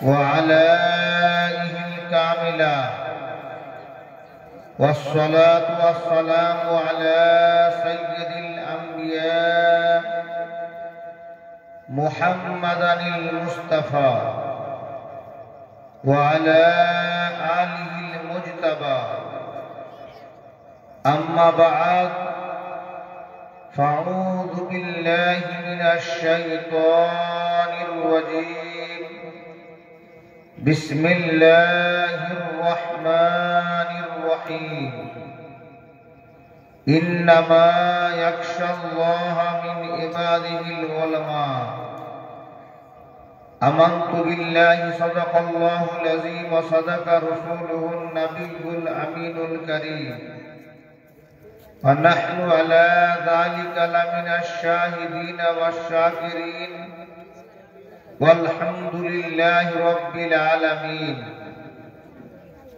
وعلى آله الكاملة والصلاة والسلام على سيد الأنبياء محمد المصطفى وعلى آله المجتبى أما بعد فأعوذ بالله من الشيطان الرجيم بسم الله الرحمن الرحيم إنما يخشى الله من عباده العلماء آمنت بالله صدق الله العظيم وصدق رسوله النبي الأمين الكريم ونحن على ذلك لمن الشاهدين والشاكرين والحمد لله رب العالمين.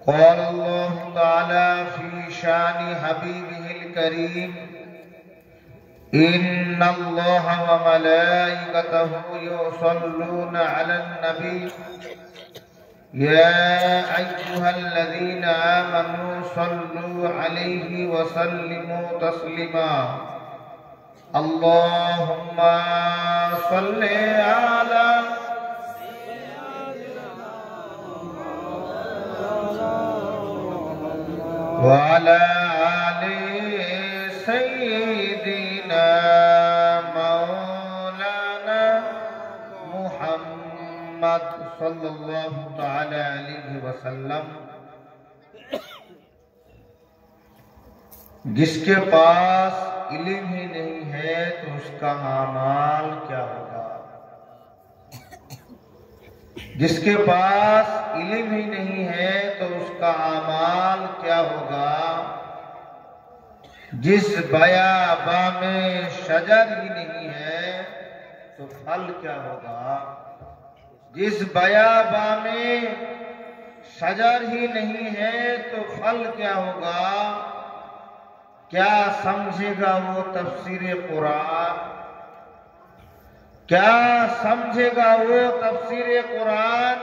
قال الله تعالى في شان حبيبه الكريم إن الله وملائكته يصلون على النبي يا أيها الذين آمنوا صلوا عليه وسلموا تسليما اللهم صل على وعلى آل سيدنا مولانا محمد صلى الله تعالى عليه वसल्लम। जिसके पास इल्म ही नहीं है तो उसका अमाल क्या होगा। जिसके पास इल्म ही नहीं है तो उसका अमाल क्या होगा। जिस बयाबा में शजर ही नहीं है तो फल क्या होगा। जिस बयाबा में शजर ही नहीं है तो फल क्या होगा। क्या समझेगा वो तफसीर कुरान। क्या समझेगा वो तफसीर कुरान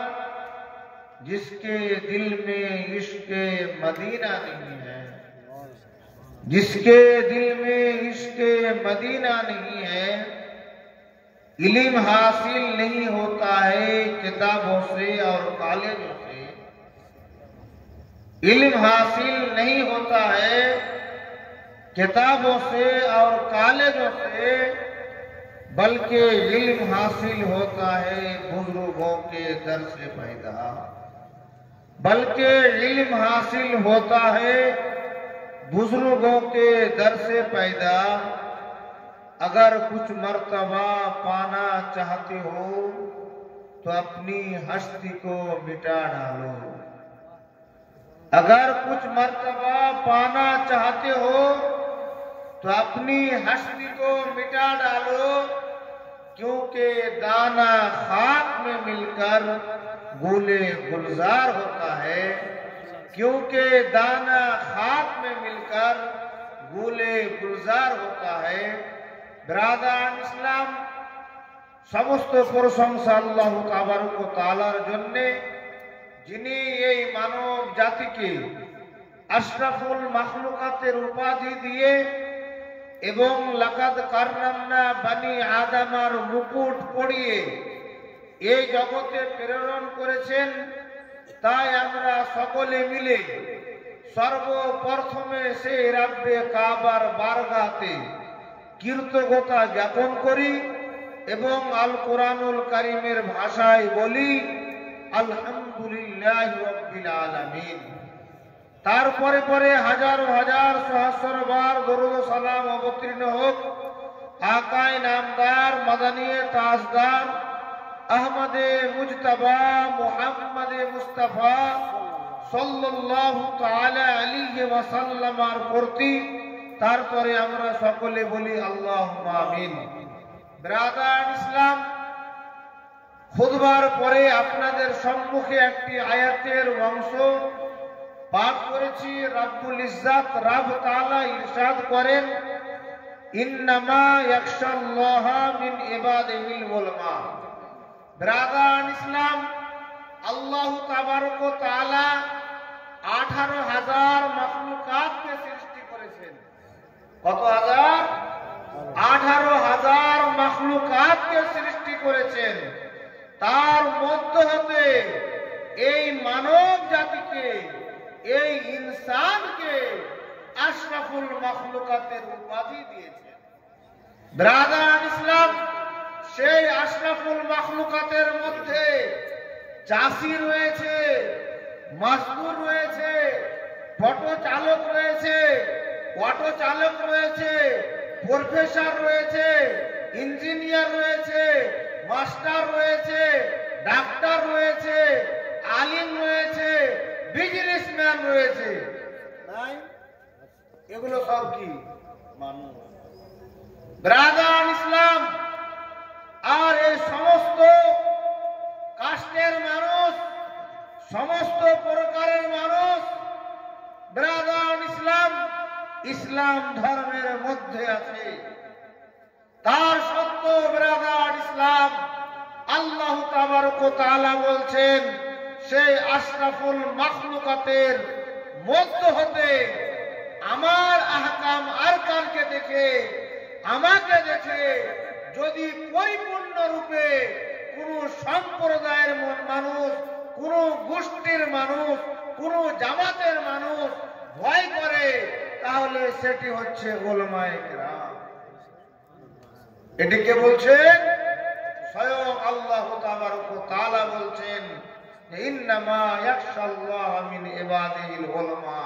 जिसके दिल में इश्क मदीना नहीं है। जिसके दिल में इश्क मदीना नहीं है। इल्म हासिल नहीं होता है किताबों से और कॉलेजों से। इल्म हासिल नहीं होता है किताबों से और कॉलेजों से, बल्कि इल्म हासिल होता है बुजुर्गों के दर से पैदा। बल्कि इल्म हासिल होता है बुजुर्गों के दर से पैदा। अगर कुछ मर्तबा पाना चाहते हो तो अपनी हस्ती को मिटा डालो। अगर कुछ मर्तबा पाना चाहते हो तो अपनी हस्ती को मिटा डालो, क्योंकि दाना खाक में मिलकर गुले गुलजार होता है। क्योंकि दाना खाक में मिलकर गुले गुलजार होता है। ब्रादान इस्लाम समस्त प्रशंसा আল্লাহ তাবারক ও তাআলার জন্য, যিনি এই মানব জাতিকে আশরাফুল মাখলুকাতের উপাধি দিয়ে এবং লাকাদ কাররামনা বানি আদমার মুকুট পরিয়ে এই জগতে প্রেরণ করেছেন। তাই আমরা সকলে মিলে সর্বপ্রথমে সেই রাব্বে কাবার বারগাতে কৃতজ্ঞতা জ্ঞাপন করি এবং আল কোরআনুল কারীমের ভাষায় বলি আলহামদুলিল্লাহি রাব্বিল আলামিন। তারপরে পরে হাজার হাজার সহস্রবার দরুদ ও সালাম অবতীর্ণ হোক আকায়ে নামদার মাদানিয়ে তাজদার আহমদে মুজতবা মুহাম্মদে মুস্তাফা সাল্লাল্লাহু তাআলা আলাইহি ওয়াসাল্লামের প্রতি। তারপরে আমরা সকলে বলি আল্লাহুম্মা আমিন। ব্রাদার ইসলাম, খুতবার পরে আপনাদের সম্মুখে একটি আয়াতের অংশ পাঠ করেছি। রব্বুল ইজ্জত রব তাআলা ইরশাদ করেন ইন্নামা ইয়াখশাল্লাহা মিন ইবাদিহিল উলামা। ব্রাদার ইসলাম, তাবারক ওয়া তাআলা 18,000 মাখলুকাতকে সৃষ্টি করেছেন। কত হাজার? 18,000 মাখলুকাতকে সৃষ্টি করেছেন। তার মধ্য হতে এই মানব জাতিকে, এই ইনসানকে আশরাফুল মাখলুকাতের উপাধি দিয়েছেন। ব্রাদার ইসলাম, সেই আশরাফুল মাখলুকাতের মধ্যে চাষি রয়েছে, মজদুর রয়েছে, টোটো চালক রয়েছে, অটো চালক রয়েছে, প্রফেসর রয়েছে, ইঞ্জিনিয়ার রয়েছে, মাস্টার রয়েছে, ডাক্তার রয়েছে, আলিম রয়েছে, বিজনেসম্যান রয়েছে। নাই? এগুলো সব কি মানুষ। ব্রাদার ইসলাম, আর এই সমস্ত কাস্টের মানুষ, সমস্ত প্রকারের মানুষ ব্রাদার ইসলাম, ইসলাম ধর্মের মধ্যে আছে। তার সত্ত্বেও ব্রাদার ইসলাম, আল্লাহ তাবারক ওয়া তাআলা বলছেন সেই আশরাফুল মাখলুকাতের মধ্য হতে আমার আহকাম আরকানকে দেখে, আমাকে দেখে যদি পরিপূর্ণ রূপে কোন সম্প্রদায়ের মানুষ, কোন গোষ্ঠীর মানুষ, কোন জামাতের মানুষ ভয় করে, তাহলে সেটি হচ্ছে উলামায়ে কেরাম। এটিকে বলছেন স্বয়ং আল্লাহ তাবারক ওয়া তাআলা বলছেন, ইন্নামা ইয়াখশাল্লাহ মিন ইবাদিহিল উলামা।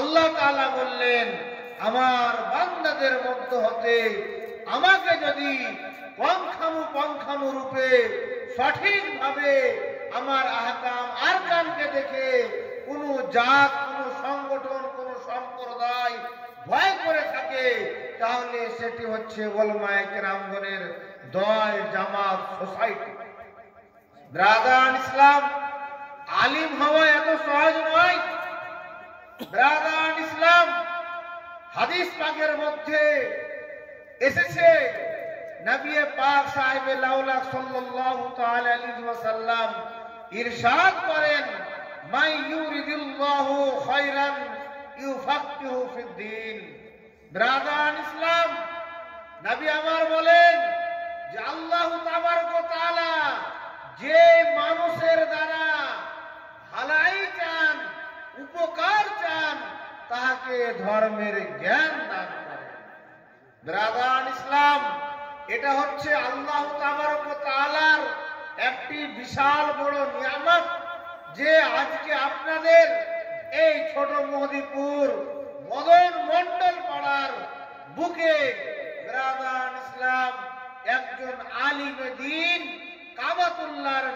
আল্লাহ তাআলা বললেন, আমার বান্দাদের মধ্য হতে আমাকে যদি পঙ্খানু রূপে সঠিকভাবে আমার আহকাম আরকানকে দেখে কোন জাত, কোন সংগঠন, কোন সম্প্রদায় ভয় করে থাকে, তাহলে সেটি হচ্ছে উলামায়ে কেরামগণের দল, জামাত, সোসাইটি। ব্রাদার ইসলাম, আলিম হওয়া এত সহজ নয়। ব্রাদার ইসলাম, হাদিস পাকের মধ্যে এসেছে, নবী পাক সাহেবে লাউলা সাল্লাল্লাহু তাআলা আলাইহি ওয়াসাল্লাম ইরশাদ করেন, মাই ইউরিদুল্লাহু খায়রান ইউফাক্কিহু ফিদ্দীন। ব্রাদার ইসলাম, নবী আমার বলেন যে আল্লাহ তাবারক ওয়া তাআলা যে মানুষের দ্বারা ভালাই চান, উপকার চান, তাহাকে ধর্মের জ্ঞান দান করেন। ব্রাদার ইসলাম, এটা হচ্ছে আল্লাহ তাবারক ওয়া তাআলার একটি বিশাল বড় নিয়ামত, যে আজকে আপনাদের এই ছোট মহদীপুর মদন মন্ডল পাড়ার বুকে ব্রাদার ইসলাম একজন আলিমে দ্বীন কাবাতুল্লাহর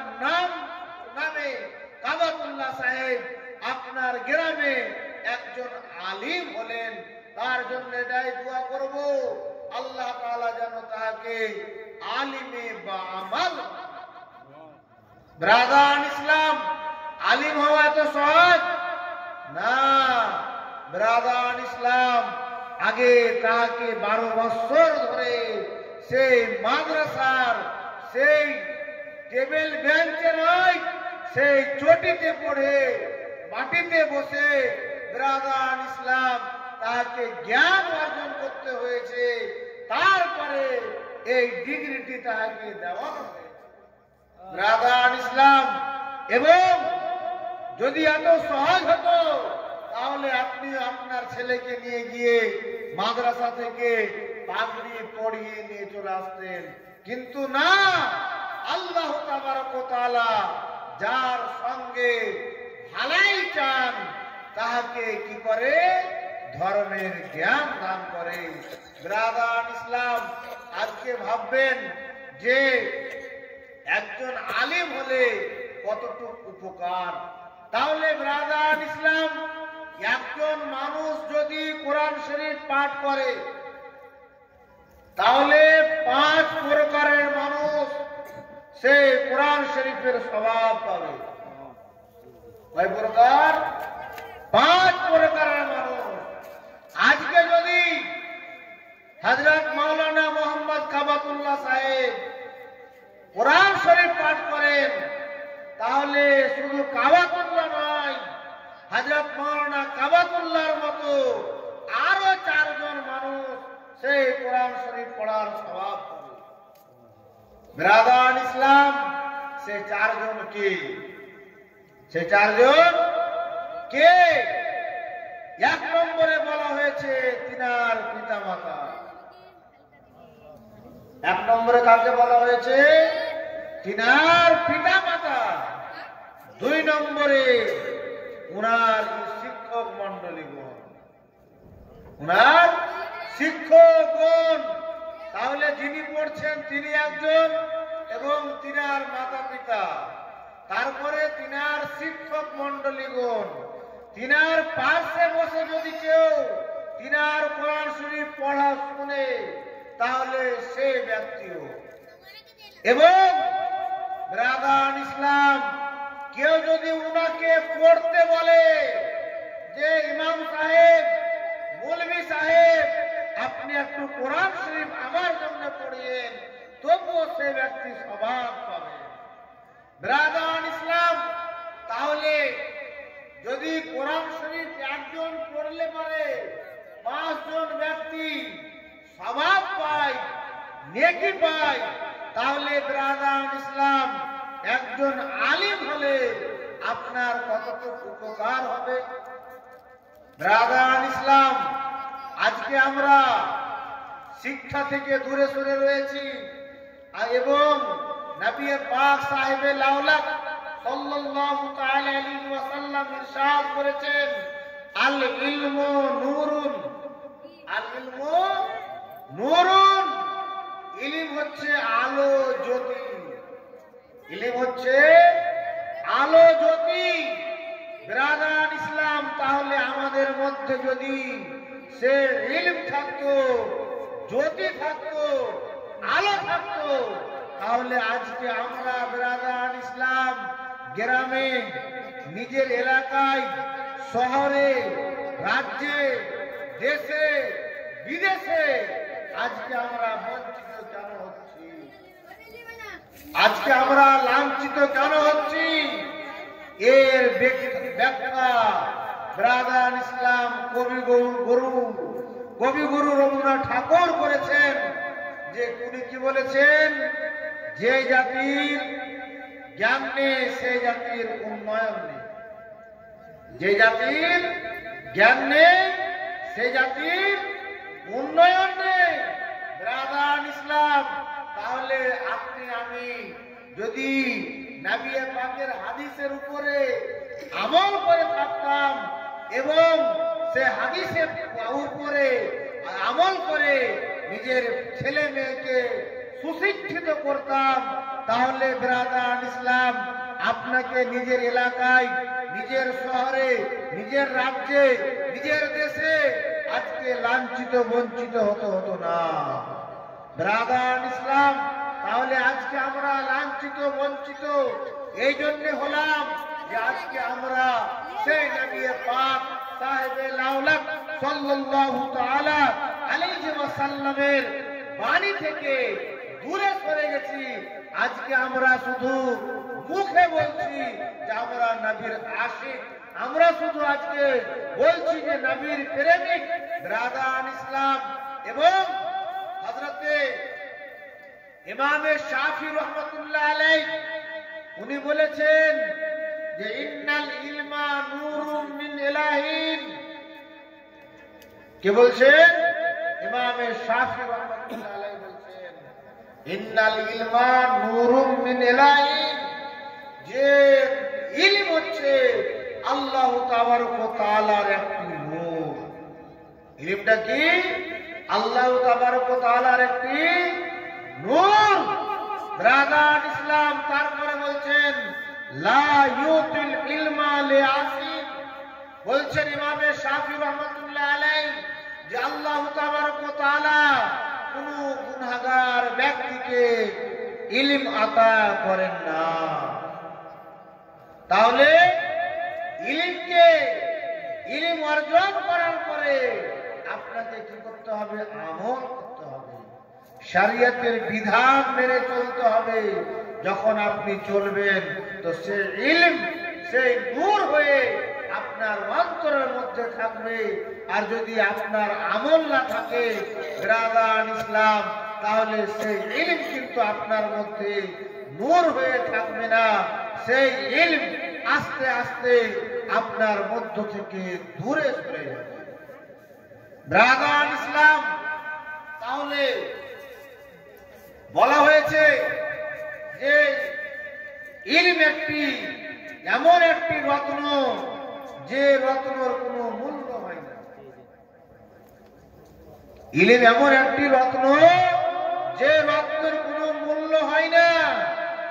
নামে কাবাতুল্লাহ সাহেব আপনার গ্রামে একজন আলিম হলেন। তার জন্য এটাই দোয়া করব, আল্লাহ তাআলা যেন তাকে আলিমে বা আমাল। ব্রাদার ইসলাম, আলিম হওয়া এত সহজ না। ব্রাদার ইসলাম, আগে তাকে 12 বছর ধরে সেই মাদ্রাসার সেই টেবিল বেঞ্চে নয়, সেই চটিতে পড়ে মাটিতে বসে ব্রাদার ইসলাম তাকে জ্ঞান অর্জন করতে হয়েছে। তারপরে এই ডিগ্রিটি তাকে দেওয়া হয়েছে। ব্রাদার ইসলাম, এবং যদি এত সহজ হতো তাহলে আপনি আপনার ছেলেকে নিয়ে গিয়ে মাদ্রাসা থেকে পাগড়ি পরিয়ে নিয়ে চলে আসতেন, কিন্তু না। আল্লাহ তাবারক ওয়া তাআলা যার সঙ্গে ভালাই চান তাহাকে কি করে? ধর্মের জ্ঞান দান করে। ব্রাদার ইসলাম, আজকে ভাববেন যে একজন আলিম হলে কতটুকু উপকার। তাহলে ব্রাদার ইসলাম, একজন মানুষ যদি কোরআন শরীফ পাঠ করে, তাহলে 5 প্রকারের মানুষ সে কোরআন শরীফের স্বভাব পাবে। কয় প্রকার? 5 প্রকারের মানুষ। আজকে যদি হযরত মাওলানা মোহাম্মদ কাবাতুল্লাহ সাহেব কোরআন শরীফ পাঠ করেন, তাহলে শুধু কাবা সে চারজন কে? সে চারজন কে? এক নম্বরে বলা হয়েছে তিনার পিতা মাতা। এক নম্বরে কাকে বলা হয়েছে? তিনার পিতা মাতা। দুই নম্বরে উনার শিক্ষক মন্ডলীগণ, উনার শিক্ষকগণ। তাহলে যিনি পড়ছেন তিনি একজন এবং তিনার মাতা পিতা, তারপরে তিনার শিক্ষক মন্ডলীগণ। তিনার পাশে বসে যদি কেউ তিনার কোরআন শরীফ পড়া শুনে তাহলে সে ব্যক্তিও। এবং ব্রাদার ইসলাম, কেউ যদি উনাকে পড়তে বলে যে ইমাম সাহেব, মৌলভী সাহেব, আপনি একটু কোরআন শরীফ আমার জন্য পড়িয়েন, তবুও সে ব্যক্তি স্বভাব পাবে। ব্রাদার ইসলাম, তাহলে যদি কোরআন শরীফ একজন পড়লে পারে 5 জন ব্যক্তি স্বভাব পায়, নেকি পায়, তাহলে ব্রাদার ইসলাম একজন আলিম হলে আপনার কতটুকু উপকার হবে। ব্রাদার ইসলাম, আজকে আমরা শিক্ষা থেকে দূরে সরে রয়েছি এবং নবী পাক সাহেবে লাউলাক সাল্লাল্লাহু তাআলা আলাইহি ওয়াসাল্লাম ইরশাদ করেছেন, আল ইলমু নূরুন, আল ইলমু নূরুন, ইলম হচ্ছে আলো জ্যোতি, ইলম হচ্ছে আলো জ্যোতি। ব্রাদার ইসলাম, তাহলে আমাদের মধ্যে যদি সে ইলম থাকতো, জ্যোতি থাকতো, আলো থাকতো, তাহলে আজকে আমরা ব্রাদার ইসলাম গ্রামে, নিজের এলাকায়, শহরে, রাজ্যে, দেশে, বিদেশে আজকে আমরা বঞ্চিত কেন হচ্ছি? আজকে আমরা লাঞ্ছিত কেন হচ্ছি? এর ব্যাখ্যা ব্রাদার ইসলাম কবিগুরু রবীন্দ্রনাথ ঠাকুর করেছেন। যে উনি কি বলেছেন? যে জাতির জ্ঞান নেই সেই জাতির উন্নয়ন নেই। যে জাতির জ্ঞান নেই সেই জাতির উন্নয়ন নেই। ব্রাদার ইসলাম, তাহলে আপনি আমি যদি নবী পাকের হাদিসের উপরে আমল করে থাকতাম এবং সে হাদিসের উপরে আমল করে নিজের ছেলে মেয়েকে সুশিক্ষিত করতাম, তাহলে ব্রাদার ইসলাম আপনাকে নিজের এলাকায়, নিজের শহরে, নিজের রাজ্যে, নিজের দেশে আজকে লাঞ্ছিত বঞ্চিত হতো না। ব্রাদার ইসলাম, তাহলে আজকে আমরা লাঞ্ছিত বঞ্চিত এই জন্য হলাম যে আজকে আমরা সেই নবী পাক সাহেবে লাউলাক সাল্লাল্লাহু তাআলা আলাইহি ওয়াসাল্লামের বাণী থেকে দূরে সরে গেছি। আজকে আমরা শুধু মুখে বলছি যে আমরা নবীর আশিক, আমরা শুধু আজকে বলছি যে নবীর প্রেমিক। ব্রাদার ইসলাম, এবং হযরতে ইমামে শাফি রহমাতুল্লাহ আলাইহি উনি বলেছেন যে ইন্নাল ইলমা নূরুম মিন ইলাহিন। কে বলছেন? ইমামে শাফি রহমাতুল্লাহ আলাইহি বলছেন ইন্নাল ইলমা নূরুম মিন ইলাহিন, যে ইলম হচ্ছে আল্লাহ তাবারক ওয়া তাআলার একটি নূর। ইলমটা কি? আল্লাহ তাবারক ওয়া তাআলার একটি নূর। ব্রাদার ইসলাম, তারপরে বলছেন লা ইউতিল ইলমা লিআসিন, বলছেন ইমামে শাফি রহমাতুল্লাহ আলাইহি যে আল্লাহ তাবারক ওয়া তাআলা কোন গুনাহগার ব্যক্তিকে ইলম আতা করেন না। তাহলে ইলম অর্জন করার পরে আপনাকে কি করতে হবে? আমল করতে হবে, শরীয়তের বিধান মেনে চলতে হবে। যখন আপনি চলবেন তো সে ইলম, সেই নূর হয়ে আপনার অন্তরের মধ্যে থাকবে। আর যদি আপনার আমল না থাকে ব্রাদার ইসলাম, তাহলে সেই ইলম কিন্তু আপনার মধ্যে নূর হয়ে থাকবে না, সেই ইলম আস্তে আস্তে আপনার মধ্য থেকে দূরে সরে যাবে। ব্রাদার ইসলাম, তাহলে বলা হয়েছে যে ইলম একটি এমন একটি রত্ন, যে রত্নর কোনো মূল্য হয় না। ইলম এমন একটি রত্ন, যে রত্নের কোনো মূল্য হয় না।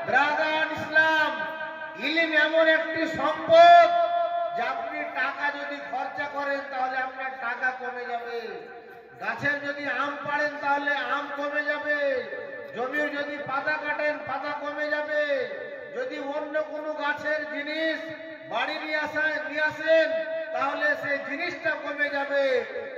ব্রাদার ইসলাম, ইলম এমন একটি সম্পদ যে আপনি টাকা যদি খরচা করেন তাহলে আপনার টাকা কমে যাবে। গাছের যদি আম পাড়েন তাহলে আম কমে যাবে। জমির যদি পাতা কাটেন পাতা কমে যাবে। যদি অন্য কোনো গাছের জিনিস বাড়ি নিয়ে আসেন তাহলে সেই জিনিসটা কমে যাবে।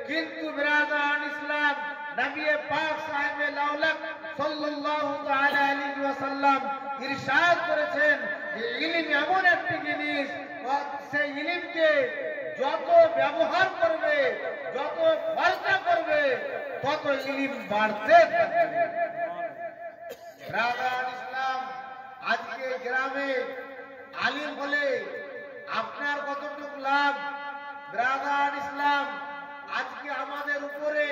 কিন্তু ব্রাদার ইসলাম, নবী পাক সাহেবে লাউলাক সাল্লাল্লাহু তাআলা আলাইহি ওয়াসাল্লাম ইরশাদ করেছেন যে ইলম এমন একটি জিনিস, সেই ইলমকে যত ব্যবহার করবে, যত খরচা করবে, তত ইলম বাড়তে থাকবে। ব্রাদার ইসলাম, আজকে গ্রামে আলিম বলে আপনার কতটুকু লাভ? ব্রাদার ইসলাম, আজকে আমাদের উপরে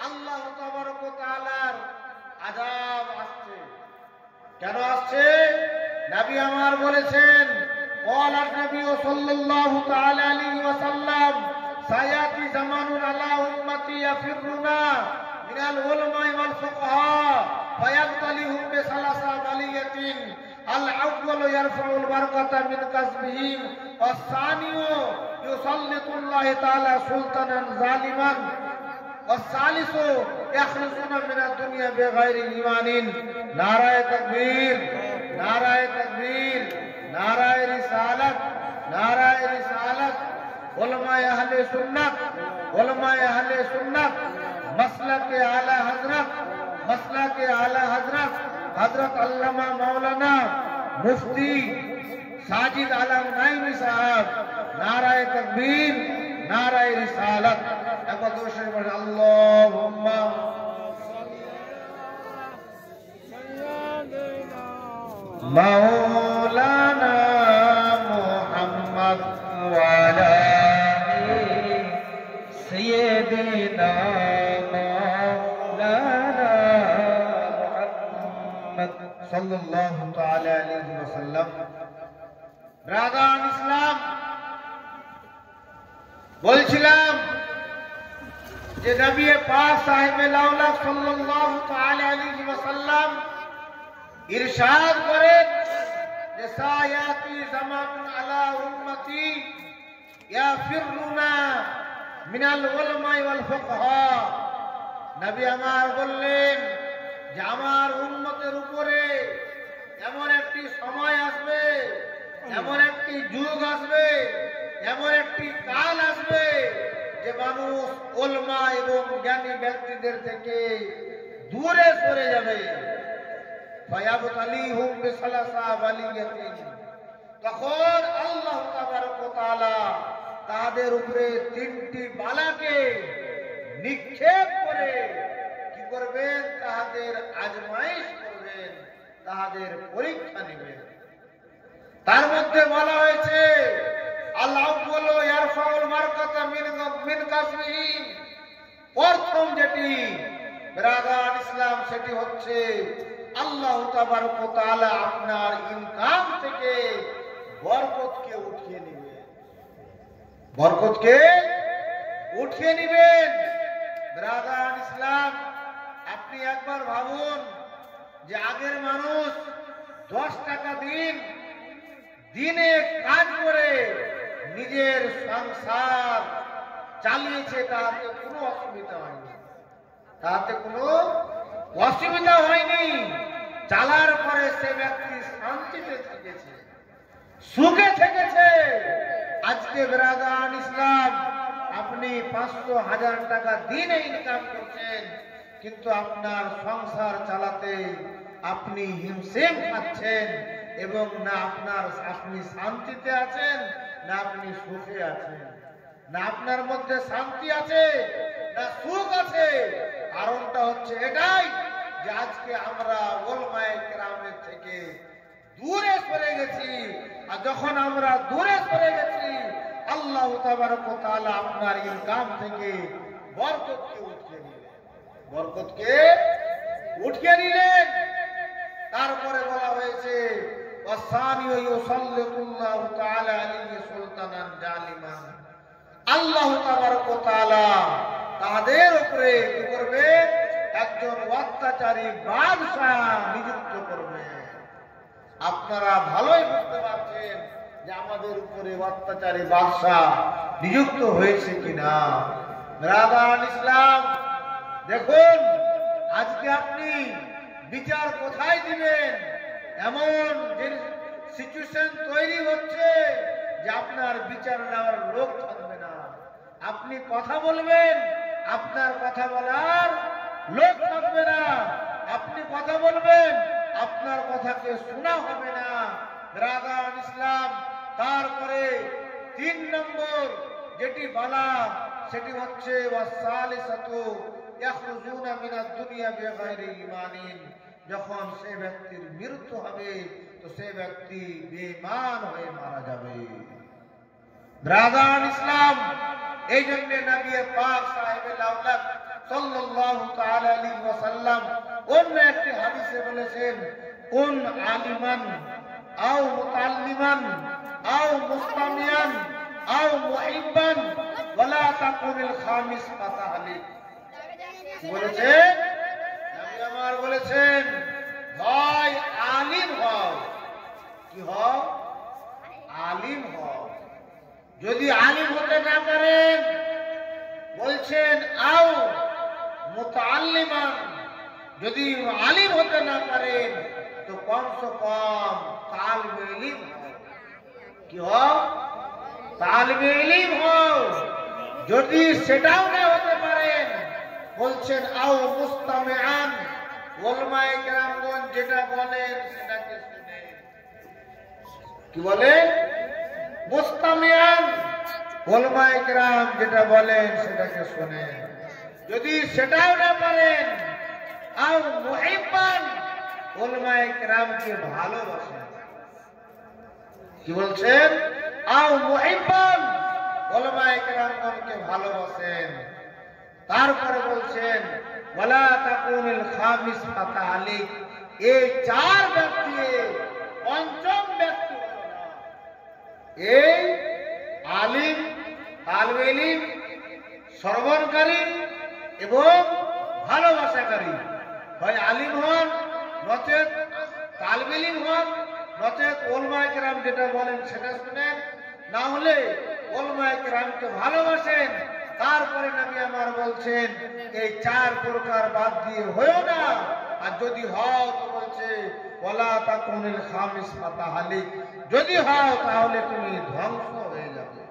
আল্লাহ তাবারক ওয়া তাআলার আযাব আসছে। কেন আসছে? নবী আমার বলেছেন, ক্বালা নবী সাল্লাল্লাহু তাআলা আলাইহি ওয়াসাল্লাম, সায়াতি জামানুন আলা উম্মতি ইয়াফিরুনা মিনাল উলামা'i ওয়াল ফুকাহা ফায়াবতালিহুম বিসালাসা বালিয়াতিন। আল আউয়ালু ইয়ারফাউল বারাকাতা মিন কাসবিহিম ওয়াস সানিউ ইউসাল্লিতুল্লাহু তাআলা সুলতানান জালিমান ওয়াস সালিসু ইয়াখরুজুনা মিনাদ দুনিয়া বিগাইরি ঈমানিন। নারায়ে তাকবীর, নারায়ে তাকবীর, নারায়ে রিসালাত, নারায়ে রিসালাত। উলামায়ে আহলে সুন্নাত, উলামায়ে আহলে সুন্নাত মাসলাকে আলা হযরত, মাসলাকে আলা হযরত হযরত আল্লামা মাওলানা মুফতি সাজিদ আলম নাইমি সাহেব। নারায়ে তাকবীর, নারায়ে রিসালাত। একবার দরুদ শরীফ পড়েন, আল্লাহুম্মা মাওলানা মুহাম্মদ ওয়া আলা সাইয়্যিদিনা মাওলানা মুহাম্মদ সাল্লাল্লাহু তাআলা আলাইহি ওয়াসাল্লাম। ব্রাদার ইসলাম, বলছিলাম যে নবী পাক সাহেবে লাউলাক সাল্লাল্লাহু তাআলা আলাইহি ওয়াসাল্লাম ইরশাদ করেন যে সায়াতি জামানুন আলা উম্মতি ইয়াফিরুনা মিনাল উলামা'i ওয়াল ফুকাহা। নবী আমার বললেন যে আমার উম্মতের উপরে এমন একটি সময় আসবে, এমন একটি যুগ আসবে, এমন একটি কাল আসবে যে মানুষ উলমা এবং জ্ঞানী ব্যক্তিদের থেকে দূরে সরে যাবে। ফায়াবতালিহুম বিসালাসা বালিয়াতিন। তখন আল্লাহ তাবারক ওয়া তাআলা তাদের উপরে তিনটি বালাকে নিক্ষেপ করে কি করবেন? তাদের আজমাইশ করবেন, তাদের পরীক্ষা নেবেন। তার মধ্যে বলা হয়েছে আল-আউয়ালু ইয়ারফাউল বারাকাতা মিন কাসবিহিম। প্রথম যেটি ব্রাদার ইসলাম, সেটি হচ্ছে আল্লাহ তাবারক ওয়া তাআলা আপনার ইনকাম থেকে বরকতকে উঠিয়ে নেবেন, বরকতকে উঠিয়ে নেবেন। ব্রাদার ইসলাম, আপনি একবার ভাবুন যে আগের মানুষ 10 টাকা দিনে কাজ করে নিজের সংসার চালিয়েছে, তাতে কোনো অসুবিধা হয়নি, তাতে কোনো অসুবিধা হয়নি। চালার পরে সে ব্যক্তি শান্তিতে থেকেছে, সুখে থেকেছে। আজকে ব্রাদার ইসলাম, আপনি 500-1000 টাকা দিনে ইনকাম করছেন, কিন্তু আপনার সংসার চালাতে আপনি হিমশিম খাচ্ছেন, এবং না আপনি শান্তিতে আছেন, না আপনি সুখে আছেন, না আপনার মধ্যে শান্তি আছে, না সুখ আছে। কারণটা হচ্ছে এটাই যে আজকে আমরা উলামায়ে কেরামের থেকে দূরে সরে গেছি। আর যখন আমরা দূরে সরে গেছি, আল্লাহ তাবারক ওয়া তাআলা আপনার ইনকাম থেকে বরকতকে উঠিয়ে নিলেন, বরকতকে উঠিয়ে নিলেন। তারপরে বলা হয়েছে ওয়াসানিউ ইউসাল্লিতুল্লাহু তাআলা আলাইহি সুলতানান জালিমান, আল্লাহ তাবারক ওয়া তাআলা তাদের উপরে কি করবে? একজন অত্যাচারী বাদশাহ নিযুক্ত করবে। আপনারা ভালোই বুঝতে পারছেন যে আমাদের উপরে অত্যাচারী বাদশাহ নিযুক্ত হয়েছে কিনা। ব্রাদার ইসলাম, দেখুন আজকে আপনি বিচার কোথায় দিবেন? এমন যে সিচুয়েশন তৈরি হচ্ছে যে আপনার বিচার নেওয়ার লোক থাকবে না। আপনি কথা বলবেন, আপনার কথা বলার লোক থাকবে না। আপনি কথা বলবেন, আপনার কথাকে শোনা হবে না। ব্রাদার ইসলাম, তারপরে 3 নম্বর যেটি বলা সেটি হচ্ছে ওয়াসালিসাতু ইয়াখরুজুনা মিনাদ দুনিয়া বিগাইরি ঈমানিন, যখন সে ব্যক্তির মৃত্যু হবে তো সে ব্যক্তি বেঈমান হয়ে মারা যাবে। ব্রাদার ইসলাম, এই জন্য নবী পাক সাহেবে লাউলাদ সাল্লাল্লাহু তাআলা আলাইহি ওয়াসাল্লাম অন্য একটি হাদিসে বলেছেন, কুন আলিমান আও মুতাআল্লিমান আও মুস্তামিয়ান আও মুহিব্বান ওয়ালা তাকুনিল খামিস ফাতাহলিক। বলেছেন নবী আমার বলেছেন, ভাই আলিম হও। কি হও? আলিম হও। যদি আলিম হতে না পারেন বলছেন আও মুতাআল্লিমান, যদি আলিম হতে না পারেন তো কমসে কম তালিবে ইলম হও। কি হও? তালিবে ইলম হও। যদি সেটাও না হতে পারেন বলছেন আও মুস্তামিআন, উলামায়ে কেরামগণ যেটা বলেন সেটাকে শুনেন। কি বলেন? মুস্তামিআন, উলামায়ে কেরাম যেটা বলেন সেটাকে শুনেন। যদি সেটাও না পারেন আও মুহিব্বান, উলামায়ে কেরামকে ভালোবাসেন। কি বলছেন? আও মুহিব্বান, উলামায়ে কেরামকে ভালোবাসেন। তারপরে বলছেন ওয়ালা তাকুনিল খামিস ফাতাহলিক, এই 4 ব্যক্তি পঞ্চম ব্যক্তি হলো না। এই আলিম, তালিবে ইলম, শ্রবণকারী এবং ভালোবাসাকারী। হয় আলিম হন, নচেত তালিবে ইলম হন, নচেত উলামায়ে কেরাম যেটা বলেন সেটা শুনেন, না হলে উলামায়ে কেরামকে ভালোবাসেন। তারপরে নবী আমার বলছেন এই 4 প্রকার বাদ দিয়ে হয়ো না। আর যদি হও তো বলছে ওয়ালা তাকুনিল খামিস ফাতাহলিক, যদি হও তাহলে তুমি ধ্বংস হয়ে যাবে।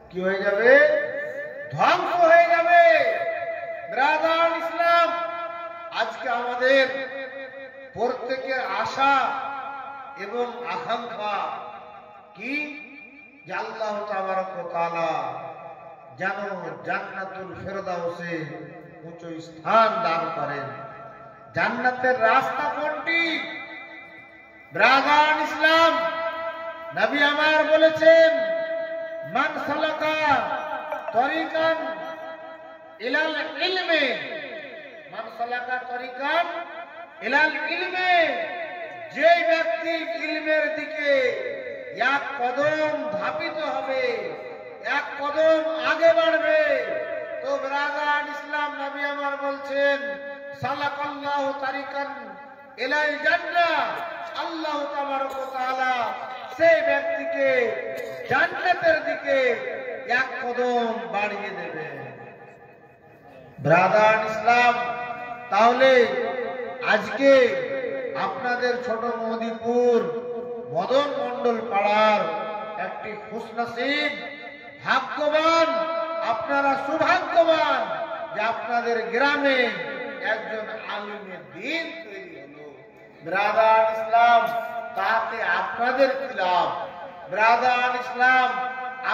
কি হয়ে যাবে? ধ্বংস হয়ে যাবে। ব্রাদার ইসলাম, আজকে আমাদের প্রত্যেকের আশা এবং আকাঙ্ক্ষা কি? যে আল্লাহ তাবারক ওয়া তাআলা যেন জান্নাতুল ফেরদাউসে উচ্চ স্থান দান করেন। জান্নাতের রাস্তা কোনটি? ব্রাদার ইসলাম, নবী আমার বলেছেন মান সালাকা তরিকান ইলাল ইলমে, মান সালাকা তরিকান ইলাল ইলমে, যে ব্যক্তি ইলমের দিকে এক কদম ধাপিত হবে, এক কদম আগে বাড়বে, তো ব্রাদার ইসলাম নবী আমার বলছেন সালাকাল্লাহু তারিকান ইলাল জান্নাহ, আল্লাহ তাবারক ওয়া তাআলা সেই ব্যক্তিকে জান্নাতের দিকে এক কদম বাড়িয়ে দেবে। ব্রাদার ইসলাম, তাহলে আজকে আপনাদের ছোট মহদিপুর মদন মন্ডল পাড়ার একটি খুশনসিব, ভাগ্যবান, আপনারা সৌভাগ্যবান যে আপনাদের গ্রামে একজন আলিমের দিন তৈরি হলো। ব্রাদার ইসলাম, তাতে আপনাদের কি লাভ? ব্রাদার ইসলাম,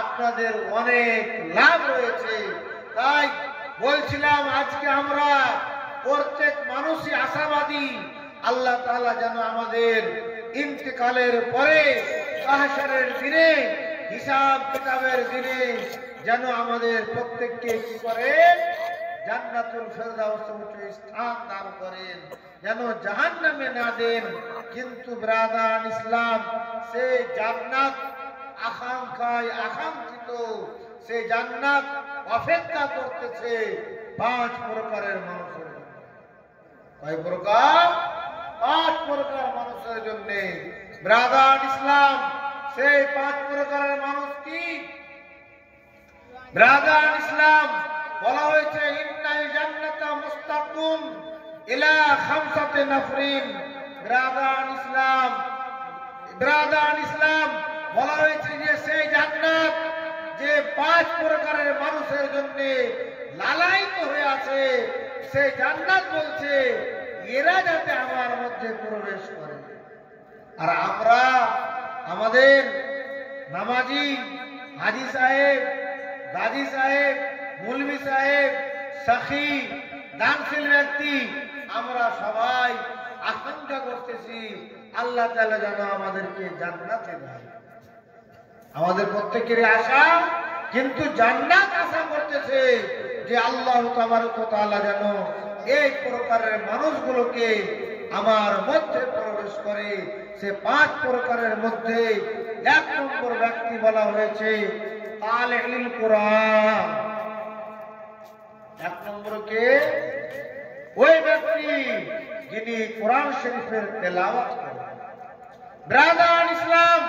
আপনাদের অনেক লাভ রয়েছে। তাই বলছিলাম আজকে আমরা প্রত্যেক মানুষই আশাবাদী আল্লাহ তাআলা যেন আমাদের ইন্তেকালের পরে মাহশরের দিনে হিসাব কিতাবের দিনে যেন আমাদের প্রত্যেককে কি করেন, জান্নাতুল ফেরদাউসে উচ্চ স্থান দান করেন, যেন জাহান্নামে না দেন। কিন্তু ব্রাদারান ইসলাম, সেই জান্নাত আকাঙ্ক্ষায় আকাঙ্ক্ষিত, সেই জান্নাত অপেক্ষা করতেছে 5 প্রকারের মানুষের জন্য। কয় প্রকার? 5 প্রকার মানুষের জন্য। ব্রাদারান ইসলাম, সেই 5 প্রকারের মানুষ কি? ব্রাদারান ইসলাম বলা হয়েছে ইন্নাল জান্নাতা মুস্তাকুম ইলা খামসাতি নাফরিন। ব্রাদারান ইসলাম বলা হয়েছে যে সেই জান্নাত যে 5 প্রকারের মানুষের জন্য লালায়িত হয়ে আছে, সেই জান্নাত বলছে এরা যাতে আমার মধ্যে প্রবেশ করে। আর আমরা আমাদের নামাজি হাজি সাহেব, গাজী সাহেব, মৌলভী সাহেব, সাখী, দানশীল ব্যক্তি, আমরা সবাই আকাঙ্ক্ষা করতেছি আল্লাহ তাআলা যেন আমাদেরকে জান্নাতে দেয়। আমাদের প্রত্যেকেরই আশা, কিন্তু জান্নাত আশা করতেছে যে আল্লাহ তাবারক ওয়া তাআলা যেন এই প্রকারের মানুষগুলোকে আমার মধ্যে প্রবেশ করে। সে 5 প্রকারের মধ্যে 1 নম্বর ব্যক্তি বলা হয়েছে তালিউল কোরআন। 1 নম্বর কে? ওই ব্যক্তি যিনি কোরআন শরীফের তেলাওয়াত করেন। ব্রাদারান ইসলাম,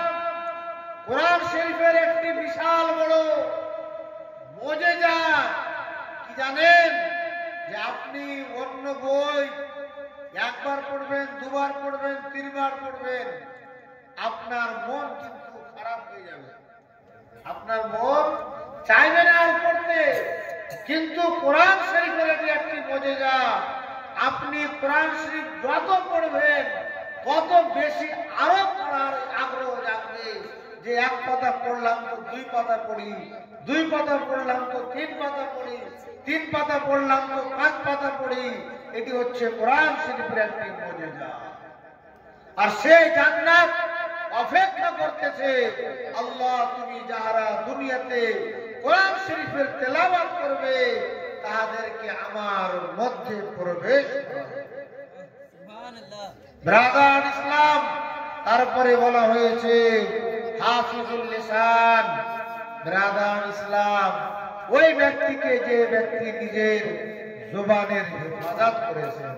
কোরআন শরীফের একটি বিশাল বড় মুজিজা কি জানেন? যে আপনি অন্য বই একবার পড়বেন, দুবার পড়বেন, 3 বার পড়বেন, আপনার মন কিন্তু খারাপ হয়ে যাবে, আপনার মন চাইবে না আর পড়তে। কিন্তু কোরআন শরীফের একটি মুজিজা, আপনি কোরআন শরীফ যত পড়বেন তত বেশি আরো পড়ার আগ্রহ জাগবে। যে 1 পাতা পড়লাম তো 2 পাতা পড়ি, 2 পাতা পড়লাম তো 3 পাতা পড়ি, 3 পাতা পড়লাম তো 5 পাতা পড়ি। এটি হচ্ছে কোরআন শরীফের একটি মুজিজা। আর সেই জান্নাত অপেক্ষা করতেছে, আল্লাহ তুমি যারা দুনিয়াতে কোরআন শরীফের তেলাওয়াত করবে তাদেরকে আমার মধ্যে প্রবেশ করবে। ব্রাদারান ইসলাম, তারপরে বলা হয়েছে হাফিজুল লিসান। ব্রাদারান ইসলাম, ওই ব্যক্তিকে যে ব্যক্তি নিজের জবানের হেফাজত করেছেন।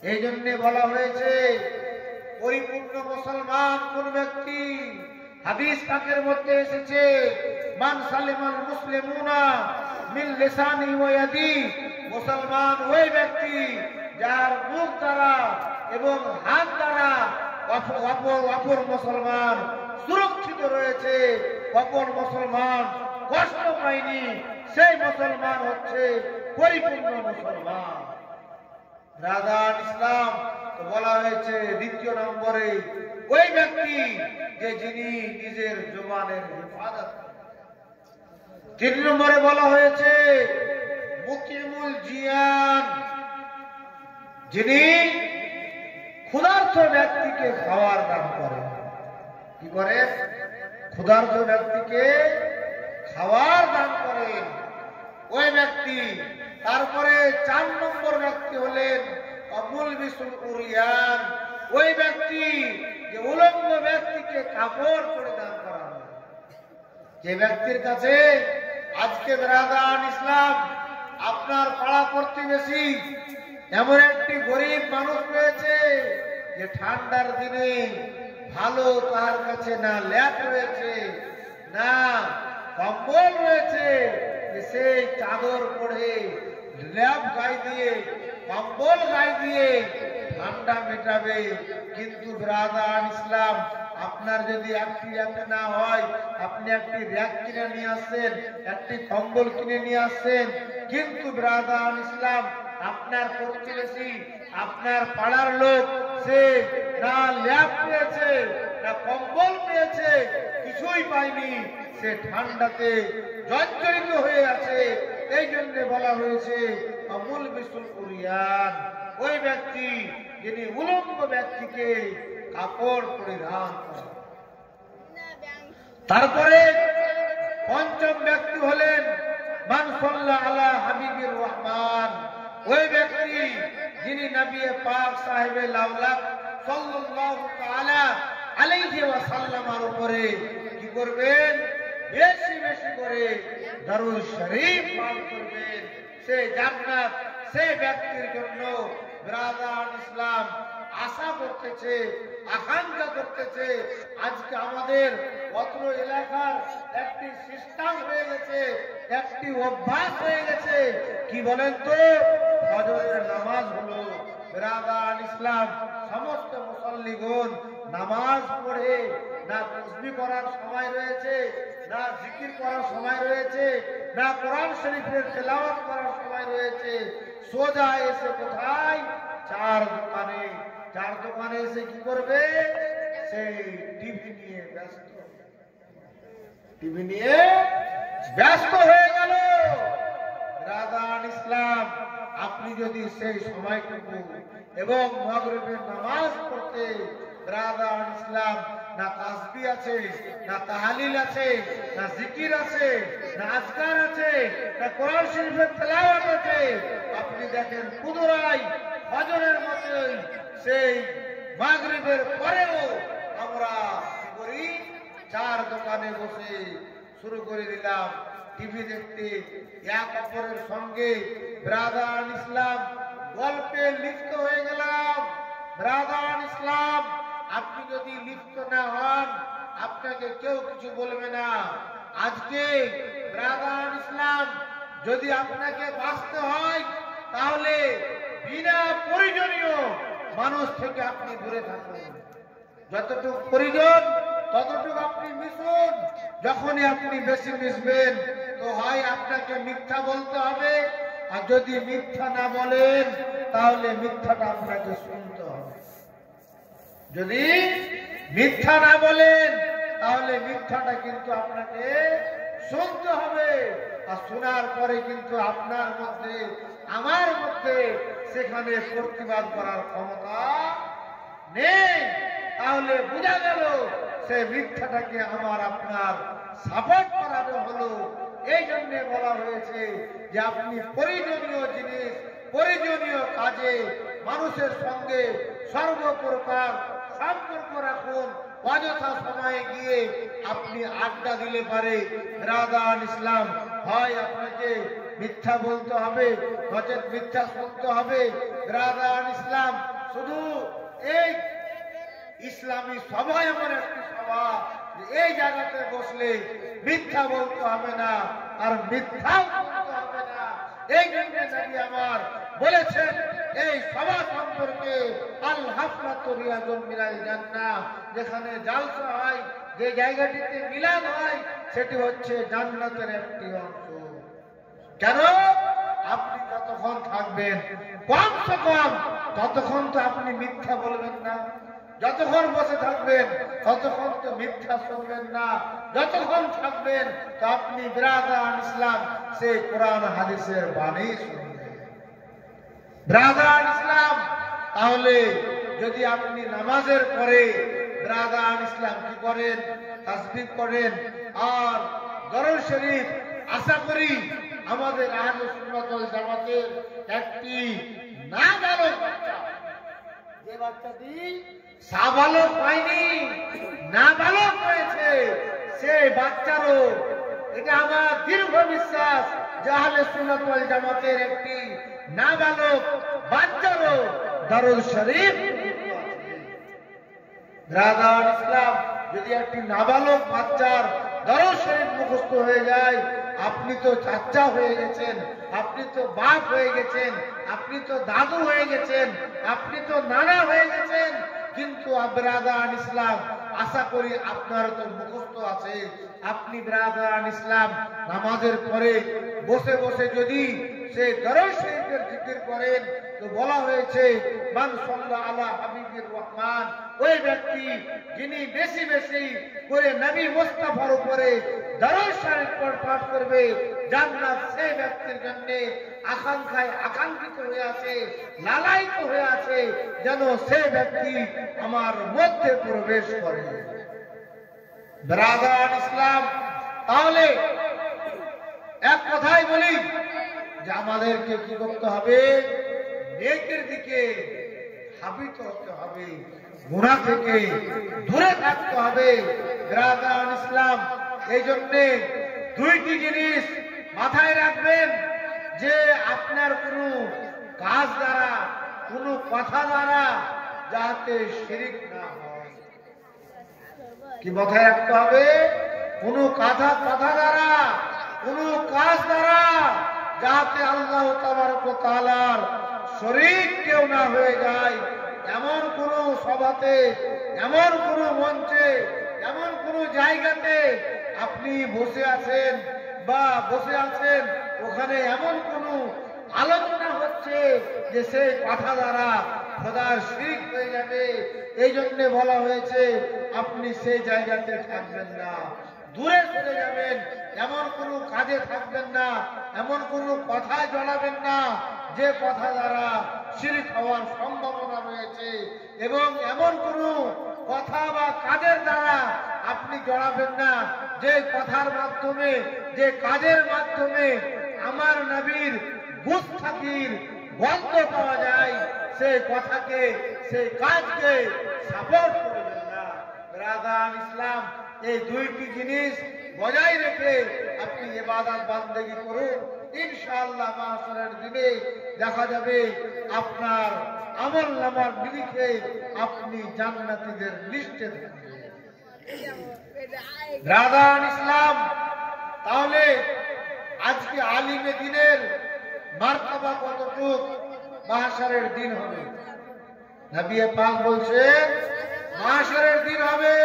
এই জন্য বলা হয়েছে পরিপূর্ণ মুসলমান কোন ব্যক্তি? হাদিস পাকের মধ্যে এসেছে মান সালিমাল মুসলিমুনা মিন লিসানি ওয়া ইয়াদি। মুসলমান ওই ব্যক্তি যার মুখ দ্বারা এবং হাত দ্বারা অপর মুসলমান সুরক্ষিত রয়েছে, অপর মুসলমান কষ্ট পায়নি, সেই মুসলমান হচ্ছে পরিপূর্ণ মুসলমান। ব্রাদারান ইসলাম, বলা হয়েছে 2 নম্বরে ওই ব্যক্তি যে যিনি নিজের জবানের হেফাজত। 3 নম্বরে বলা হয়েছে মুকিমুল জিয়ান, যিনি ক্ষুধার্ত ব্যক্তিকে খাওয়ার দান করেন। কি করেন? ক্ষুধার্ত ব্যক্তিকে খাওয়ার দান করেন ওই ব্যক্তি। তারপরে 4 নম্বর ব্যক্তি হলেন আবুল বিসুল উরিয়ান, ওই ব্যক্তি যে উলঙ্গ ব্যক্তিকে কাপড় পরিধান করানো। যে ব্যক্তির কাছে আজকে ব্রাদারান ইসলাম আপনার পাড়া প্রতিবেশী এমন একটি গরিব মানুষ রয়েছে যে ঠান্ডার দিনে ভালো তার কাছে না ল্যাপ রয়েছে, না কম্বল রয়েছে, সেই চাদর পরে ল্যাপ গায়ে দিয়ে, কম্বল গায়ে দিয়ে ঠান্ডা মেটাবে। কিন্তু ব্রাদারান ইসলাম, আপনার যদি একটি না হয়, আপনি একটি র্যাক কিনে নিয়ে আসছেন, একটি কম্বল কিনে নিয়ে আসছেন, কিন্তু ব্রাদারান ইসলাম আপনার প্রতিবেশী, আপনার পাড়ার লোক, সে না ল্যাপ পেয়েছে, না কম্বল পেয়েছে, কিছুই পায়নি, সে ঠান্ডাতে জর্জরিত হয়ে আছে। এই জন্য বলা হয়েছে অমুল বিসুল উরিয়ান, ওই ব্যক্তি যিনি উলঙ্গ ব্যক্তিকে কাপড় পরিধান করেন। তারপরে পঞ্চম ব্যক্তি হলেন মান সাল্লা আলা হাবিবির রহমান, ওই ব্যক্তি যিনি নবী পাক সাহেবে লাউলাক সাল্লাল্লাহু তাআলা আলাইহি ওয়াসাল্লামের উপরে কি করবেন? বেশি বেশি করে দরুদ শরীফ পাঠ করবেন। সে জান্নাত সেই ব্যক্তির জন্য বিরাদান ইসলাম আশা করতেছে, আকাঙ্ক্ষা করতেছে। আজকে আমাদের অত্র এলাকার একটি সিস্টেম হয়ে গেছে, একটি অভ্যাস হয়ে গেছে। কি বলেন তো? ফজরের নামাজ হলো বিরাদান ইসলাম সমস্ত মুসল্লিগণ নামাজ পড়ে না তাসবিহ করার সময় রয়েছে, না জিকির করার সময় রয়েছে, না কোরআন শরীফের তেলাওয়াত করার সময় রয়েছে। সোজা এসে কোথায়? চার দোকানে এসে কি করবে? সেই টিভি নিয়ে ব্যস্ত হয়ে গেল। বিরাদান ইসলাম, আপনি যদি সেই সময়টুকু এবং মাগরিবের নামাজ পড়তে বিরাদান ইসলাম না তাসবিহ আছে, না তাহলিল আছে, না জিকির আছে, না আজকার আছে, না কোরআন শরীফের তেলাওয়াত আছে, আপনি দেখেন পুনরায় ফজরের মতোই সেই মাগরিবের পরেও আমরা কি করি? চার দোকানে বসে শুরু করে দিলাম টিভি দেখতে, এক অপরের সঙ্গে বিরাদান ইসলাম গল্পে লিপ্ত হয়ে গেলাম। বিরাদান ইসলাম, আপনি যদি লিপ্ত না হন আপনাকে কেউ কিছু বলবে না। আজকে বিরাদান ইসলাম, যদি আপনাকে বাঁচতে হয় তাহলে বিনা প্রয়োজনীয় মানুষ থেকে আপনি দূরে থাকুন। যতটুকু প্রয়োজন ততটুকু আপনি মিশুন। যখনই আপনি বেশি মিশবেন তো হয় আপনাকে মিথ্যা বলতে হবে, আর যদি মিথ্যা না বলেন তাহলে মিথ্যাটা আপনাকে শুনতে হবে। যদি মিথ্যা না বলেন তাহলে মিথ্যাটা কিন্তু আপনাকে শুনতে হবে। আর শোনার পরে কিন্তু আপনার মধ্যে আমার মধ্যে সেখানে প্রতিবাদ করার ক্ষমতা নেই। তাহলে বোঝা গেল সে মিথ্যাটাকে আমার আপনার সাপোর্ট করানো হলো। এই জন্য বলা হয়েছে যে আপনি প্রয়োজনীয় জিনিস, প্রয়োজনীয় কাজে মানুষের সঙ্গে সর্বপ্রকার সম্পর্ক রাখুন। অযথা সময়ে গিয়ে আপনি আড্ডা দিলে পারে বিরাদান ইসলাম হয় আপনাকে মিথ্যা বলতে হবে, নচেত মিথ্যা শুনতে হবে। বিরাদান ইসলাম, শুধু এই ইসলামী সভা এমন একটি সভা, এই জায়গাতে বসলে মিথ্যা বলতে হবে না, আর মিথ্যাও বলতে হবে না। এই জন্য নবী আমার বলেছেন এই সভা সম্পর্কে, আল হাফলাতু রিয়াজুম মিনাল জান্নাহ, যেখানে জালসা হয়, যে জায়গাটিতে মিলাদ হয়, সেটি হচ্ছে জান্নাতের একটি অংশ। কেন? আপনি যতক্ষণ থাকবেন কমসে কম ততক্ষণ তো আপনি মিথ্যা বলবেন না। যতক্ষণ বসে থাকবেন ততক্ষণ তো মিথ্যা শুনবেন না। যতক্ষণ থাকবেন তো আপনি বিরাদান ইসলাম সেই কোরআন হাদিসের বাণী শুনবেন। বিরাদান ইসলাম, তাহলে যদি আপনি নামাজের পরে বিরাদান ইসলাম কি করেন? তাসবিহ করেন আর দরুদ শরীফ, আশা করি আমাদের আহলে সুন্নাত ওয়াল জামাতের একটি নাবালক বাচ্চা, যে বাচ্চাটি সাবালক হয়নি, নাবালক হয়েছে, সেই বাচ্চারও, এটা আমার দীর্ঘ বিশ্বাস যে আহলে সুন্নাত ওয়াল জামাতের একটি নাবালক বাচ্চারও দরুদ শরীফ। বিরাদান ইসলাম, যদি একটি নাবালক বাচ্চার দরুদ শরীফ মুখস্থ হয়ে যায়, আপনি তো চাচা হয়ে গেছেন, আপনি তো বাপ হয়ে গেছেন, আপনি তো দাদু হয়ে গেছেন, আপনি তো নানা হয়ে গেছেন। কিন্তু বিরাদান ইসলাম, আশা করি আপনার তো মুখস্থ আছে। আপনি বিরাদান ইসলাম নামাজের পরে বসে বসে যদি সেই দরুদ শরীফের জিকির করেন তো বলা হয়েছে মান সাল্লা আলা হাবিবির রহমান, ওই ব্যক্তি যিনি বেশি বেশি করে নবী মুস্তাফার উপরে দরুদ শরীফ পাঠ করবে, জান্নাত সেই ব্যক্তির জন্য আকাঙ্ক্ষায় আকাঙ্ক্ষিত হয়ে আছে, লালায়িত হয়ে আছে যেন সেই ব্যক্তি আমার মধ্যে প্রবেশ করে। ব্রাদার ইসলাম, তাহলে এক কথাই বলি যে আমাদেরকে কি করতে হবে? নেকের দিকে ধাবিত হতে হবে, গুনাহ থেকে দূরে থাকতে হবে। ব্রাদার ইসলাম, এই জন্যে দুইটি জিনিস মাথায় রাখবেন যে আপনার কোনো কাজ দ্বারা, কোনো কথা দ্বারা যাতে শিরক না হয়। কি মাথায় রাখতে হবে? কোনো কথা দ্বারা, কোনো কাজ দ্বারা যাতে আল্লাহ তাবারক ওয়া তাআলার শরীক কেউ না হয়ে যায়, এমন কোন সভাতে, এমন কোন মঞ্চে, এমন কোন জায়গাতে আপনি বসে আছেন বা বসে আছেন, ওখানে এমন কোন আলোচনা হচ্ছে যে সেই কথা দ্বারা খোদার শিরক হয়ে যাবে, এই জন্য বলা হয়েছে আপনি সেই জায়গাতে থাকবেন না, দূরে চলে যাবেন। এমন কোন কাজে থাকবেন না, এমন কোন কথায় জড়াবেন না যে কথা দ্বারা শিরক হওয়ার সম্ভাবনা রয়েছে, এবং এমন কোন কথা বা কাজের দ্বারা আপনি জড়াবেন না যে কথার মাধ্যমে, যে কাজের মাধ্যমে আমার নবীর গুস্তাখির গন্ধ পাওয়া যায়, সেই কথাকে, সেই কাজকে সাপোর্ট করবেন না। ব্রাদার ইসলাম, এই দুইটি জিনিস বজায় রেখে আপনি ইবাদত বান্দেগি করুন, ইনশাআল্লাহ মাহশরের দিনে দেখা যাবে আপনার আমল নামার নিরিখে আপনি জান্নাতীদের লিস্টে থাকবেন। ব্রাদার ইসলাম, তাহলে আজকে আলিমে দিনের মার্তাবা কতটুক মাহশরের দিন হবে? নবী পাক বলছেন মাহশরের দিন হবে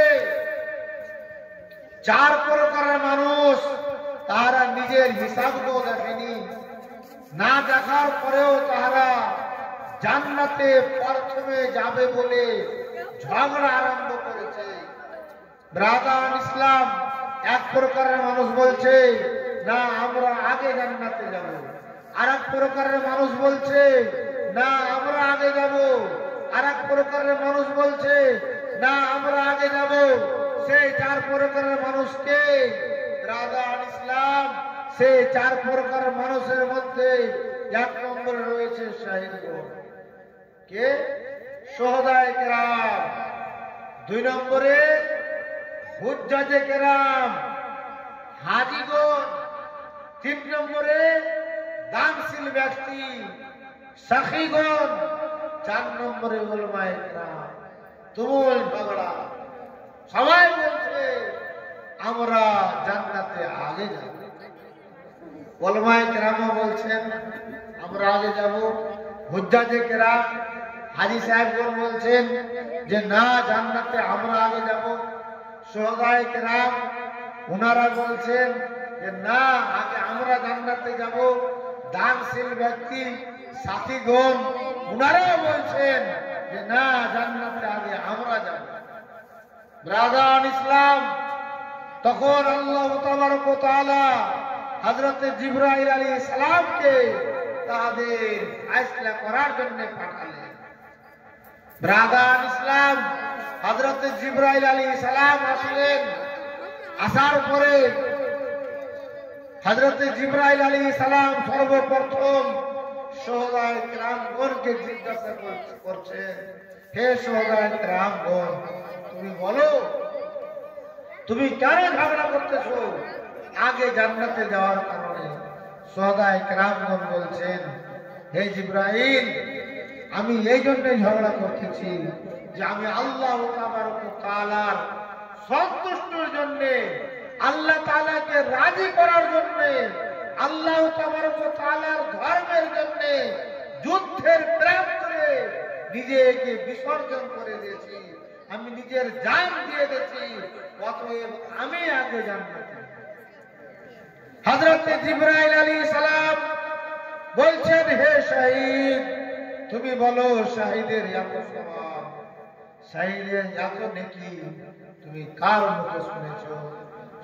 চার প্রকারের মানুষ, তারা নিজের হিসাবকেও দেখেনি, না দেখার পরেও তারা জান্নাতে প্রথমে যাবে বলে ঝগড়া আরম্ভ করেছে। ব্রাদার ইসলাম, এক প্রকারের মানুষ বলছে না আমরা আগে জান্নাতে যাব, আর এক প্রকারের মানুষ বলছে না আমরা আগে যাব, আর এক প্রকারের মানুষ বলছে না আমরা আগে যাব। সেই চার প্রকারের মানুষকে ব্রাদার ইসলাম, সেই চার প্রকারের মানুষের মধ্যে এক নম্বরে রয়েছে শাহিদগণ, কে? শুহাদায়ে কেরাম। দুই নম্বরে হুজ্জাজে কেরাম, হাজীগণ। তিন নম্বরে দানশীল ব্যক্তি, সাখীগণ। চার নম্বরে উলামায়ে কেরাম। তুমুল ঝগড়া, সবাই বলছে আমরা জান্নাতে আগে যাব। উলামায়ে কেরামও বলছেন আমরা আগে যাব, হুজ্জাজে কেরাম হাজী সাহেবগণ বলছেন যে না জান্নাতে আমরা আগে যাব। শুহাদায়ে কেরাম ওনারা বলছেন যে না আগে আমরা জান্নাতে যাব। দানশীল ব্যক্তি সাথীগণ ওনারাও বলছেন যে না জান্নাতে আগে আমরা যাব। ব্রাদার ইসলাম, তখন আল্লাহ তাবারক ওয়া তাআলা হযরতে জিবরাইল আলাইহিস সালামকে তাদের ফয়সালা করার জন্য পাঠালেন। ব্রাদার ইসলাম, হযরতে জিবরাইল আলাইহিস সালাম আসলেন। আসার পরে হযরতে জিবরাইল আলাইহিস সালাম সর্বপ্রথম শুহাদায়ে কেরামগণকে জিজ্ঞাসা করছেন, হে শুহাদায়ে কেরামগণ, তুমি বলো তুমি কেন ঝগড়া করতেছো আগে জান্নাতে যাওয়ার কারণে? শুহাদায়ে কেরামগণ বলছেন, হে জিবরাইল, আমি এই জন্য ঝগড়া করতেছি যে আমি আল্লাহ তাবারক ওয়া তাআলার সন্তুষ্টির জন্য, আল্লাহ তাআলাকে রাজি করার জন্য, আল্লাহ তাবারক ওয়া তাআলার ধর্মের জন্য যুদ্ধের প্রেম করে নিজেকে বিসর্জন করে দিয়েছি, আমি নিজের জান দিয়ে দিয়েছি, অতএব আমি আগে জান্নাতে। হযরতে জিবরাইল আলাইহিস সালাম বলছেন, হে শাহিদ, তুমি বলো শাহিদের এত সওয়াব, শাহিদের এত নেকি তুমি কার মুখে শুনেছ?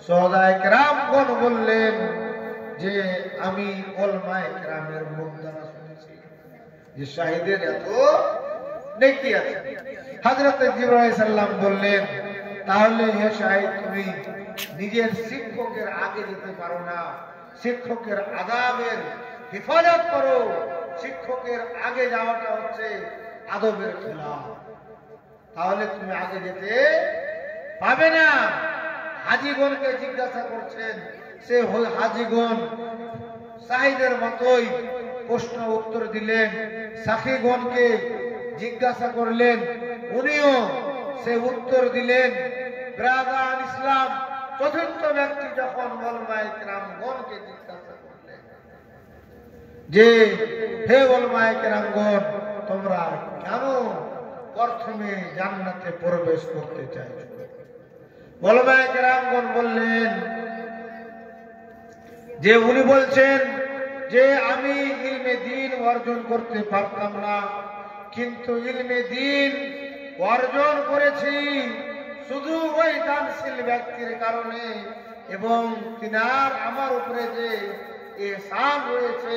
সাহাবায়ে কেরামগণ বললেন যে আমি উলামায়ে কেরামের মুখ দ্বারা শুনেছি যে শাহিদের এত নেকি আছে। হযরত জিবরাইল সাল্লাম বললেন, তাহলে হে শাহিদ, তুমি নিজের শিক্ষকের আগে যেতে পারো না, শিক্ষকের আদাবের হেফাজত করো। শিক্ষকের আগে যাওয়াটা হচ্ছে আদবের খেলাফ, তাহলে তুমি আগে যেতে পাবে না। হাজীগণকে জিজ্ঞাসা করছেন, সে হাজীগণ শাহিদের মতোই প্রশ্ন উত্তর দিলেন। সাক্ষীগণকে জিজ্ঞাসা করলেন, উনিও সে উত্তর দিলেন। ব্রাদার ইসলাম চতুর্থ ব্যক্তি যখন উলামায়ে কেরামগণকে জিজ্ঞাসা করলেন যে হে উলামায়ে কেরামগণ, তোমরা কেন প্রথমে জান্নাতে প্রবেশ করতে চাইছো? উলামায়ে কেরামগণ বললেন যে উনি বলছেন যে আমি ইলমে দ্বীন অর্জন করতে পারতাম না, কিন্তু ইলমে দ্বীন অর্জন করেছি শুধু ওই দানশীল ব্যক্তির কারণে, এবং তিনার আমার উপরে যে ইহসান রয়েছে,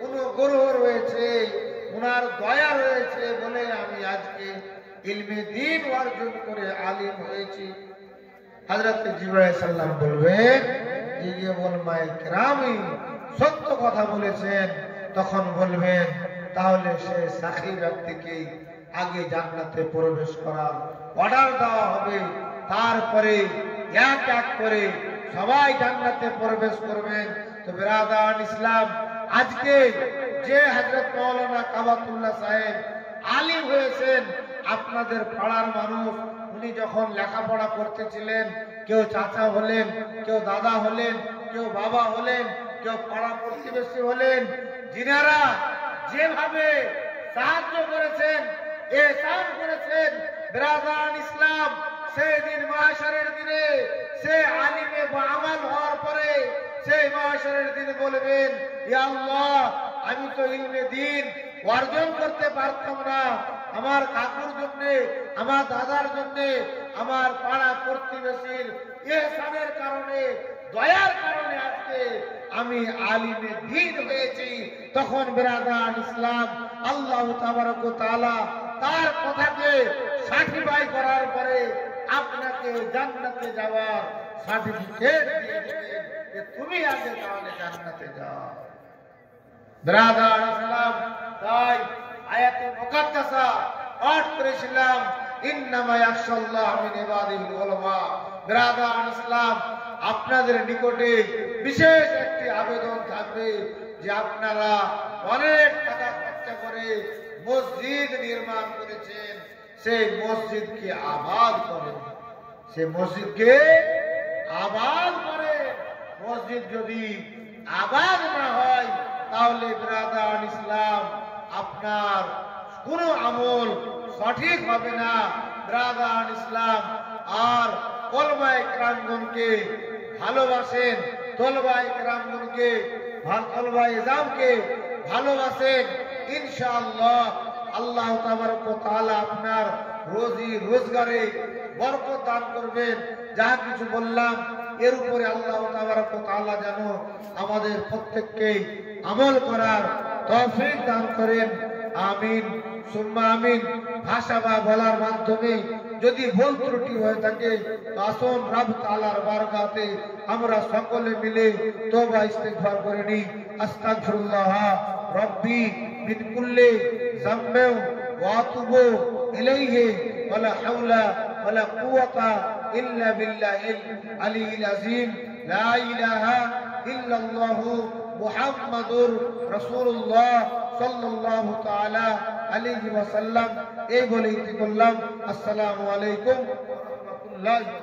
অনুগ্রহ রয়েছে, উনার দয়া রয়েছে বলে আমি আজকে ইলমে দ্বীন অর্জন করে আলিম হয়েছি। হযরত জিবরাইল সাল্লাম বলবেন, এই যে উলামায়ে কেরামই সত্য কথা বলেছেন, তখন বলবেন তাহলে সে সাক্ষী ব্যক্তিকে আগে জান্নাতে প্রবেশ করার অর্ডার দেওয়া হবে, তারপরে এক এক করে সবাই জান্নাতে প্রবেশ করবেন। তো বিরাদার ইসলাম, আজকে যে হযরত মাওলানা কাবাতুল্লাহ সাহেব আলিম হয়েছেন, আপনাদের পাড়ার মানুষ, উনি যখন লেখাপড়া করতেছিলেন, কেউ চাচা হলেন, কেউ দাদা হলেন, কেউ বাবা হলেন, কেউ পাড়া প্রতিবেশী হলেন, যিনারা যেভাবে সাহায্য করেছেন, ইহসান করেছেন, বিরাদার ইসলাম সেই দিন মাহশরের দিনে সে আলিমে বাআমাল হওয়ার পরে সেই মাহশরের দিনে বলবেন, ইয়া আল্লাহ, আমি তো ইলমে দ্বীন অর্জন করতে পারতাম না, আমার কাকুর জন্য, আমার দাদার জন্য, আমার পাড়া প্রতিবেশীর ইহসানের কারণে, দয়ার কারণে আজকে আমি আলিমে দ্বীন হয়েছি। তখন বিরাদার ইসলাম আল্লাহ তাবারক ওয়া তাআলা তার কথাকে সার্টিফাই করার পরে আপনাকে জান্নাতে যাওয়ার সার্টিফিকেট দিয়ে দেবেন যে তুমি আগে তাহলে জান্নাতে যাও। বিরাদার ইসলাম, তাই আয়াতুল মুকাদ্দাসা পাঠ করেছিলাম, ইন্নামা ইয়াখশাল্লাহ মিন ইবাদিল উলামা। বিরাদার ইসলাম, আপনাদের নিকটে বিশেষ একটি আবেদন থাকবে যে আপনারা অনেক টাকা খরচা করে মসজিদ নির্মাণ করেছেন, সেই মসজিদকে আবাদ করেন, সেই মসজিদকে আবাদ করে। মসজিদ যদি আবাদ না হয় তাহলে বিরাদার ইসলাম আপনার কোনো আমল সঠিক হবে না। বিরাদার ইসলাম, আর উলামায়ে কেরামগণকে ভালোবাসেন, তলবায়ে কেরামগণকে, তলবায়ে ইজামকে ভালোবাসেন, ইনশাআল্লাহ আল্লাহ তাবারক ওয়া তাআলা আপনার রোজি রোজগারে বরকত দান করবেন। যা কিছু বললাম এর উপরে আল্লাহ তাবারক ওয়া তাআলা যেন আমাদের প্রত্যেককে আমল করার তৌফিক দান করেন। আমিন সুম্মা আমিন। ভাষা বা বলার মাধ্যমে যদি ভুল ত্রুটি হয়ে থাকে তো আসুন রব তাআলার বারকাতে আমরা সকলে মিলে তওবা ইস্তিগফার করে নিই। আস্তাগফিরুল্লাহ রব্বি মিন কুল্লি যামবিন ওয়া আতুবু ইলাইহি ওয়া লা হাওলা ওয়া লা কুওয়াতা ইল্লা বিল্লাহিল আলিয়্যিল আযীম। লা ইলাহা ইল্লাল্লাহু মুহাম্মাদুর রাসূলুল্লাহ সাল্লাল্লাহু তাআলা আলাইহি ওয়াসাল্লাম। এই বলে ইতি করলাম। আসসালামু আলাইকুম ওয়া রাহমাতুল্লাহি।